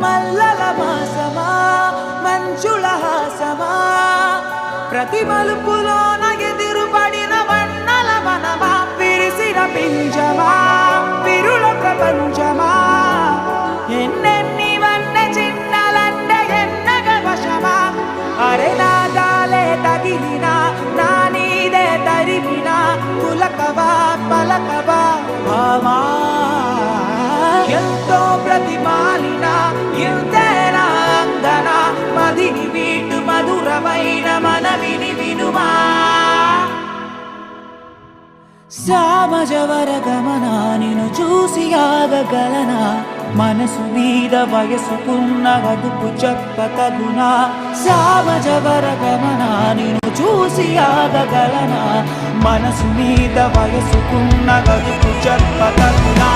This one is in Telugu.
మల్లల మాసమా మంచుల హాసమా ప్రతి మలుపులోన ఎదురుపడిన వన్నల మనమా విరిసిన పింజమా విరుల ప్రపంచమా ఎన్నెన్ని వన్న చిన్నలండ ఎన్నగ వశమా అరే నాదాలే తగిలినా నా నీదే తరిమినా పులకవా పలకవా భామా ఎంతో ప్రతిమాలిన ఇంతేనా అందన మదిని వీటు మధురమైన మనవిని వినుమా సామజవర గమన నిన్ను చూసి ఆగగలనా మనసు మీద వయసుకున్న వదుపు చెప్పతగునా సామజవర గమన నిన్ను చూసి ఆగగలనా మనసు మీద వయసుకున్న వదుపు చెప్పతగునా